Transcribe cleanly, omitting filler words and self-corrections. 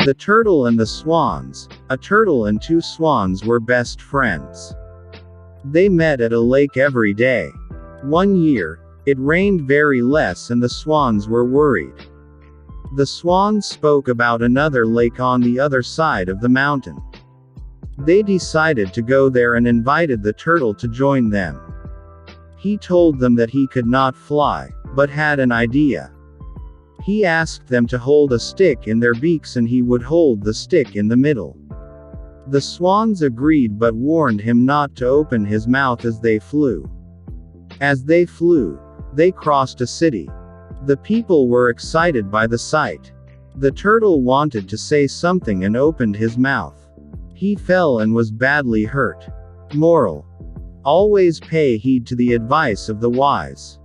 The turtle and the swans. A turtle and two swans were best friends. They met at a lake every day. One year, it rained very less and the swans were worried. The swans spoke about another lake on the other side of the mountain. They decided to go there and invited the turtle to join them. He told them that he could not fly, but had an idea. He asked them to hold a stick in their beaks and he would hold the stick in the middle. The swans agreed but warned him not to open his mouth as they flew. As they flew, they crossed a city. The people were excited by the sight. The turtle wanted to say something and opened his mouth. He fell and was badly hurt. Moral: always pay heed to the advice of the wise.